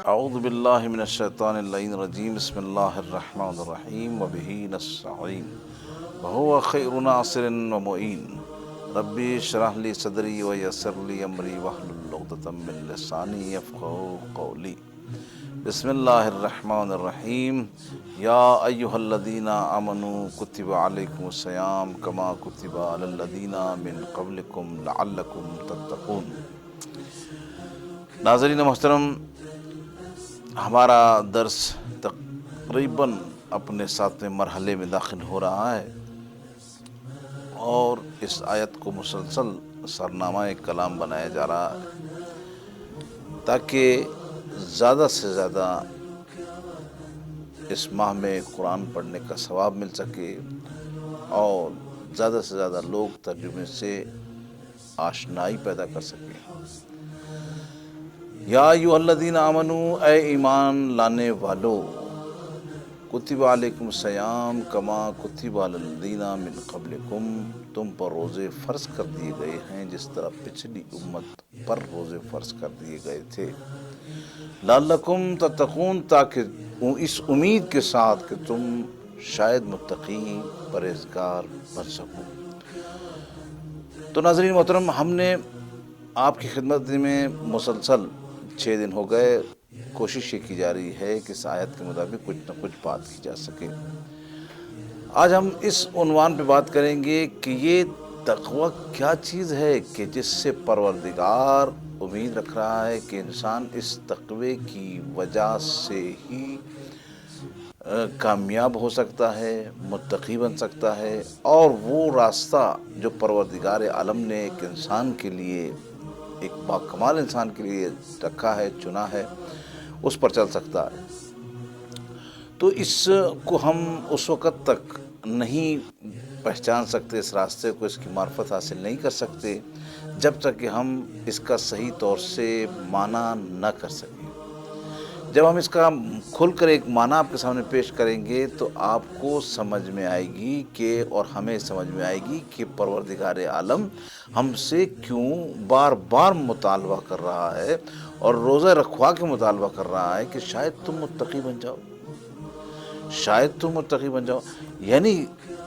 اعوذ باللہ من الشیطان اللعین الرجیم بسم اللہ الرحمن الرحیم وبہ نستعین وہو خیر ناصر ومعین ربی اشرح لی صدری ویسر لی امری واحلل عقدۃ من لسانی یفقہوا قولی بسم اللہ الرحمن الرحیم یا ایہا الذین آمنوا کتب علیکم الصیام کما کتب علی الذین من قبلکم لعلکم تتقون۔ ناظرین محترم، ہمارا درس تقریباً اپنے 7ویں مرحلے میں داخل ہو رہا ہے اور اس آیت کو مسلسل سرنامہ کلام بنایا جا رہا ہے تاکہ زیادہ سے زیادہ اس ماہ میں قرآن پڑھنے کا ثواب مل سکے اور زیادہ سے زیادہ لوگ ترجمے سے آشنائی پیدا کر سکیں۔ یا ایھا الذین آمنوا، اے ایمان لانے والو، کتب علیکم الصیام کما کتب علی الذین من قبلکم، تم پر روزے فرض کر دیے گئے ہیں جس طرح پچھلی امت پر روزے فرض کر دیے گئے تھے، لعلکم تتقون، تاکہ اس امید کے ساتھ کہ تم شاید متقی پرہیزگار بن سکو۔ تو ناظرین محترم، ہم نے آپ کی خدمت میں مسلسل 6 دن ہو گئے، کوشش یہ کی جا رہی ہے کہ اس آیت کے مطابق کچھ نہ کچھ بات کی جا سکے۔ آج ہم اس عنوان پہ بات کریں گے کہ یہ تقوی کیا چیز ہے کہ جس سے پروردگار امید رکھ رہا ہے کہ انسان اس تقوی کی وجہ سے ہی کامیاب ہو سکتا ہے، متقی بن سکتا ہے، اور وہ راستہ جو پروردگار عالم نے ایک انسان کے لیے، ایک باکمال انسان کے لیے رکھا ہے، چنا ہے، اس پر چل سکتا ہے۔ تو اس کو ہم اس وقت تک نہیں پہچان سکتے، اس راستے کو، اس کی معرفت حاصل نہیں کر سکتے جب تک کہ ہم اس کا صحیح طور سے معنی نہ کر سکیں۔ جب ہم اس کا کھل کر ایک معنی آپ کے سامنے پیش کریں گے تو آپ کو سمجھ میں آئے گی کہ، اور ہمیں سمجھ میں آئے گی کہ پروردگار عالم ہم سے کیوں بار بار مطالبہ کر رہا ہے اور روزہ رکھوا کے مطالبہ کر رہا ہے کہ شاید تم متقی بن جاؤ، شاید تم متقی بن جاؤ۔ یعنی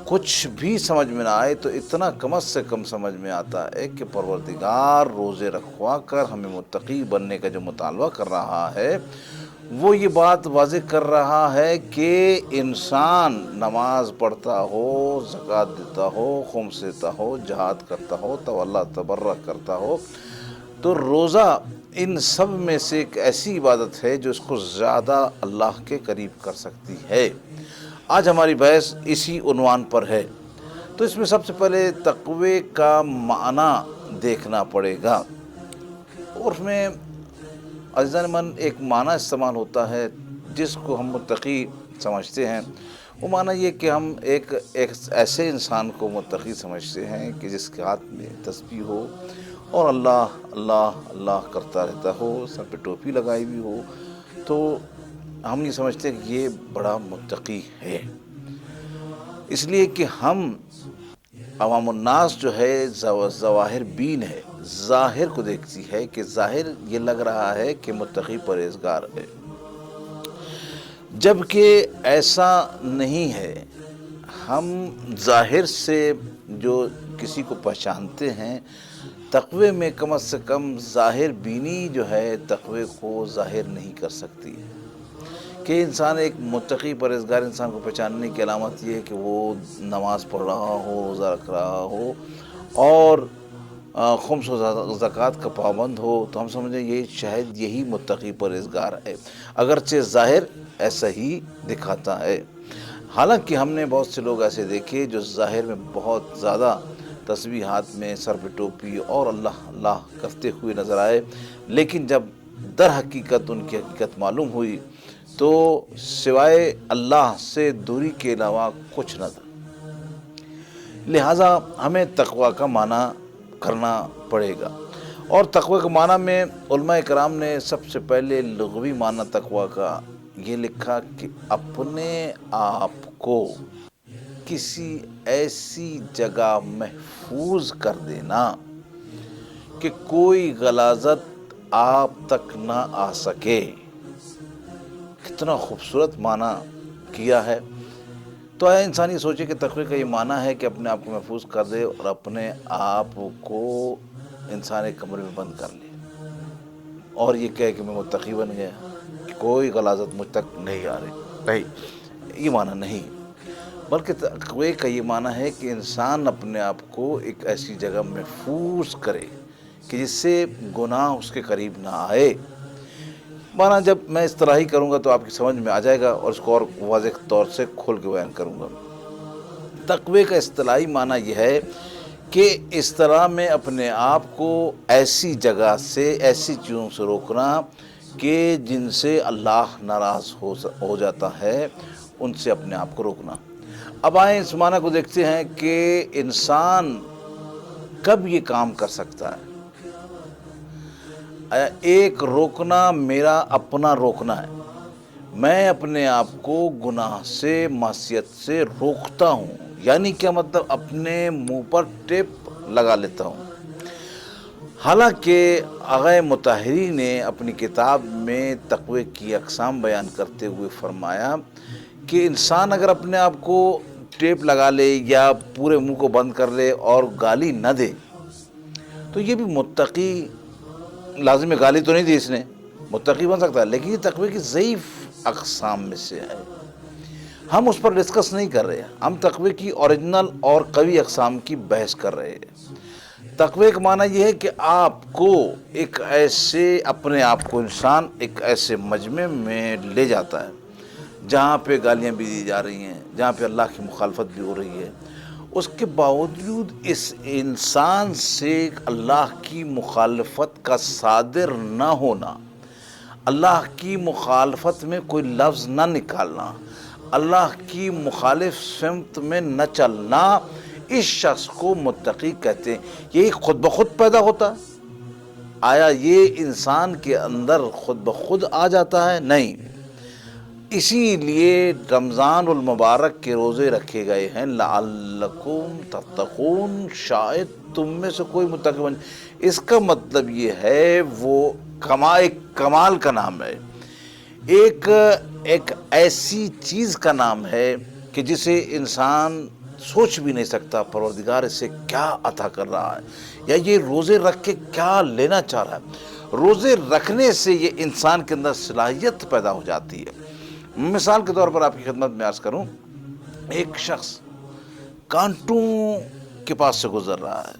کچھ بھی سمجھ میں نہ آئے تو اتنا کم سے کم سمجھ میں آتا ہے کہ پروردگار روزے رکھوا کر ہمیں متقی بننے کا جو مطالبہ کر رہا ہے، وہ یہ بات واضح کر رہا ہے کہ انسان نماز پڑھتا ہو، زکوٰۃ دیتا ہو، خمس دیتا ہو، جہاد کرتا ہو، تولی تبرع کرتا ہو، تو روزہ ان سب میں سے ایک ایسی عبادت ہے جو اس کو زیادہ اللہ کے قریب کر سکتی ہے۔ آج ہماری بحث اسی عنوان پر ہے۔ تو اس میں سب سے پہلے تقوی کا معنی دیکھنا پڑے گا، اور اس میں عزیزان من ایک معنی استعمال ہوتا ہے جس کو ہم متقی سمجھتے ہیں۔ وہ معنی یہ کہ ہم ایک ایسے انسان کو متقی سمجھتے ہیں کہ جس کے ہاتھ میں تسبیح ہو اور اللہ اللہ اللہ کرتا رہتا ہو، سر پہ ٹوپی لگائی ہوئی ہو، تو ہم یہ سمجھتے ہیں کہ یہ بڑا متقی ہے۔ اس لیے کہ ہم عوام الناس جو ہے ظواہر بین ہے، ظاہر کو دیکھتی ہے کہ ظاہر یہ لگ رہا ہے کہ متقی پرہیزگار ہے، جبکہ ایسا نہیں ہے۔ ہم ظاہر سے جو کسی کو پہچانتے ہیں، تقوی میں کم از کم ظاہر بینی جو ہے تقوی کو ظاہر نہیں کر سکتی۔ کہ انسان ایک متقی پرہیزگار انسان کو پہچاننے کی علامت یہ ہے کہ وہ نماز پڑھ رہا ہو، روزہ رکھ رہا ہو اور خمس و زکوٰۃ کا پابند ہو، تو ہم سمجھیں یہ شاید یہی متقی پرہیزگار ہے، اگرچہ ظاہر ایسا ہی دکھاتا ہے۔ حالانکہ ہم نے بہت سے لوگ ایسے دیکھے جو ظاہر میں بہت زیادہ تسبیح ہاتھ میں، سر پہ ٹوپی اور اللہ اللہ کرتے ہوئے نظر آئے، لیکن جب در حقیقت ان کی حقیقت معلوم ہوئی تو سوائے اللہ سے دوری کے علاوہ کچھ نہ تھا۔ لہٰذا ہمیں تقوی کا معنی کرنا پڑے گا، اور تقوی کے معنی میں علماء کرام نے سب سے پہلے لغوی معنی تقوی کا یہ لکھا کہ اپنے آپ کو کسی ایسی جگہ محفوظ کر دینا کہ کوئی غلاظت آپ تک نہ آ سکے۔ کتنا خوبصورت معنی کیا ہے۔ تو آیا انسان یہ سوچے کہ تقوی کا یہ معنی ہے کہ اپنے آپ کو محفوظ کر دے اور اپنے آپ کو انسان ایک کمرے میں بند کر لے اور یہ کہے کہ میں متقی بن گیا، کہ کوئی غلاظت مجھ تک نہیں آ رہی۔ نہیں، یہ معنی نہیں، بلکہ تقوی کا یہ معنی ہے کہ انسان اپنے آپ کو ایک ایسی جگہ محفوظ کرے کہ جس سے گناہ اس کے قریب نہ آئے۔ معنی جب میں اصطلاحی کروں گا تو آپ کی سمجھ میں آ جائے گا اور اس کو اور واضح طور سے کھول کے بیان کروں گا۔ تقوی کا اصطلاحی معنی یہ ہے کہ اس طرح میں اپنے آپ کو ایسی جگہ سے، ایسی چیزوں سے روکنا کہ جن سے اللہ ناراض ہو جاتا ہے، ان سے اپنے آپ کو روکنا۔ اب آئیں اس معنی کو دیکھتے ہیں کہ انسان کب یہ کام کر سکتا ہے۔ ایک روکنا میرا اپنا روکنا ہے، میں اپنے آپ کو گناہ سے، معصیت سے روکتا ہوں، یعنی کیا مطلب؟ اپنے منہ پر ٹیپ لگا لیتا ہوں۔ حالانکہ آغا مطہری نے اپنی کتاب میں تقوی کی اقسام بیان کرتے ہوئے فرمایا کہ انسان اگر اپنے آپ کو ٹیپ لگا لے یا پورے منہ کو بند کر لے اور گالی نہ دے تو یہ بھی متقی، لازم گالی تو نہیں دی اس نے، متقی بن سکتا ہے، لیکن یہ تقوی کی ضعیف اقسام میں سے ہے۔ ہم اس پر ڈسکس نہیں کر رہے، ہم تقوی کی اوریجنل اور قوی اقسام کی بحث کر رہے ہیں۔ تقوی کا معنی یہ ہے کہ آپ کو ایک ایسے، اپنے آپ کو انسان ایک ایسے مجمع میں لے جاتا ہے جہاں پہ گالیاں بھی دی جا رہی ہیں، جہاں پہ اللہ کی مخالفت بھی ہو رہی ہے، اس کے باوجود اس انسان سے اللہ کی مخالفت کا صادر نہ ہونا، اللہ کی مخالفت میں کوئی لفظ نہ نکالنا، اللہ کی مخالف سمت میں نہ چلنا، اس شخص کو متقی کہتے ہیں۔ یہ خود بخود پیدا ہوتا ہے؟ آیا یہ انسان کے اندر خود بخود آ جاتا ہے؟ نہیں۔ اسی لیے رمضان المبارک کے روزے رکھے گئے ہیں، لعلکم تتقون، شاید تم میں سے کوئی متقی بن۔ اس کا مطلب یہ ہے، وہ ایک کمال کا نام ہے، ایک ایسی چیز کا نام ہے کہ جسے انسان سوچ بھی نہیں سکتا پروردگار اسے کیا عطا کر رہا ہے، یا یہ روزے رکھ کے کیا لینا چاہ رہا ہے۔ روزے رکھنے سے یہ انسان کے اندر صلاحیت پیدا ہو جاتی ہے۔ مثال کے طور پر آپ کی خدمت میں عرض کروں، ایک شخص کانٹوں کے پاس سے گزر رہا ہے،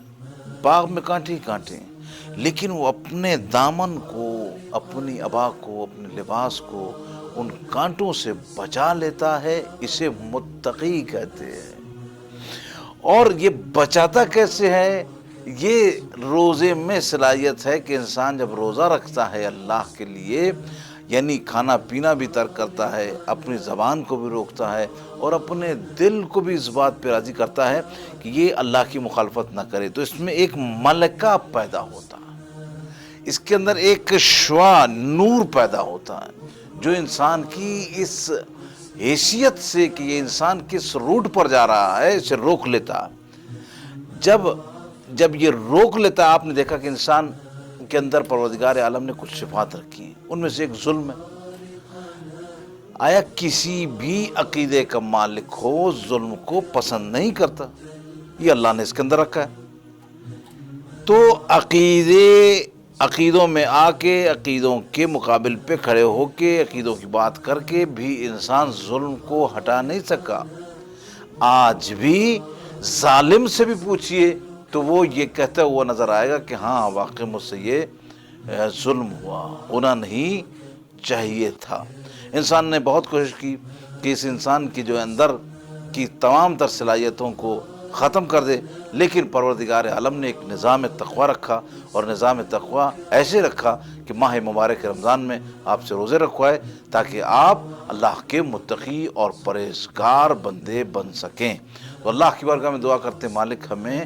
باغ میں کانٹے ہی کانٹے ہیں، لیکن وہ اپنے دامن کو، اپنی عبا کو، اپنے لباس کو ان کانٹوں سے بچا لیتا ہے، اسے متقی کہتے ہیں۔ اور یہ بچاتا کیسے ہے؟ یہ روزے میں صلاحیت ہے کہ انسان جب روزہ رکھتا ہے اللہ کے لیے، یعنی کھانا پینا بھی ترک کرتا ہے، اپنی زبان کو بھی روکتا ہے اور اپنے دل کو بھی اس بات پہ راضی کرتا ہے کہ یہ اللہ کی مخالفت نہ کرے، تو اس میں ایک ملکہ پیدا ہوتا ہے، اس کے اندر ایک شعاع، نور پیدا ہوتا ہے جو انسان کی اس حیثیت سے کہ یہ انسان کس روٹ پر جا رہا ہے اسے روک لیتا ہے۔ جب یہ روک لیتا ہے، آپ نے دیکھا کہ انسان کے اندر پروردگار عالم نے کچھ صفات رکھی ہیں، ان میں سے ایک ظلم ہے۔ آیا کسی بھی عقیدے کا مالک ہو ظلم کو پسند نہیں کرتا؟ یہ اللہ نے اس کے اندر رکھا ہے۔ تو عقیدوں میں آ کے، عقیدوں کے مقابل پہ کھڑے ہو کے، عقیدوں کی بات کر کے بھی انسان ظلم کو ہٹا نہیں سکا۔ آج بھی ظالم سے بھی پوچھئے تو وہ یہ کہتا ہوا نظر آئے گا کہ ہاں واقعی مجھ سے یہ ظلم ہوا، ہونا نہیں چاہیے تھا۔ انسان نے بہت کوشش کی کہ اس انسان کی جو اندر کی تمام تر صلاحیتوں کو ختم کر دے، لیکن پروردگار عالم نے ایک نظام تقوی رکھا، اور نظام تقوی ایسے رکھا کہ ماہ مبارک رمضان میں آپ سے روزے رکھوائے تاکہ آپ اللہ کے متقی اور پرہیزگار بندے بن سکیں۔ تو اللہ کی بارگاہ میں دعا کرتے مالک ہمیں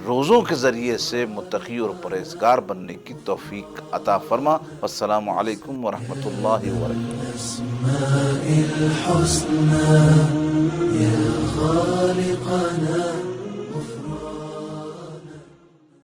روزوں کے ذریعے سے متقی اور پرہیزگار بننے کی توفیق عطا فرما۔ السلام علیکم ورحمۃ اللہ وبرکاتہ۔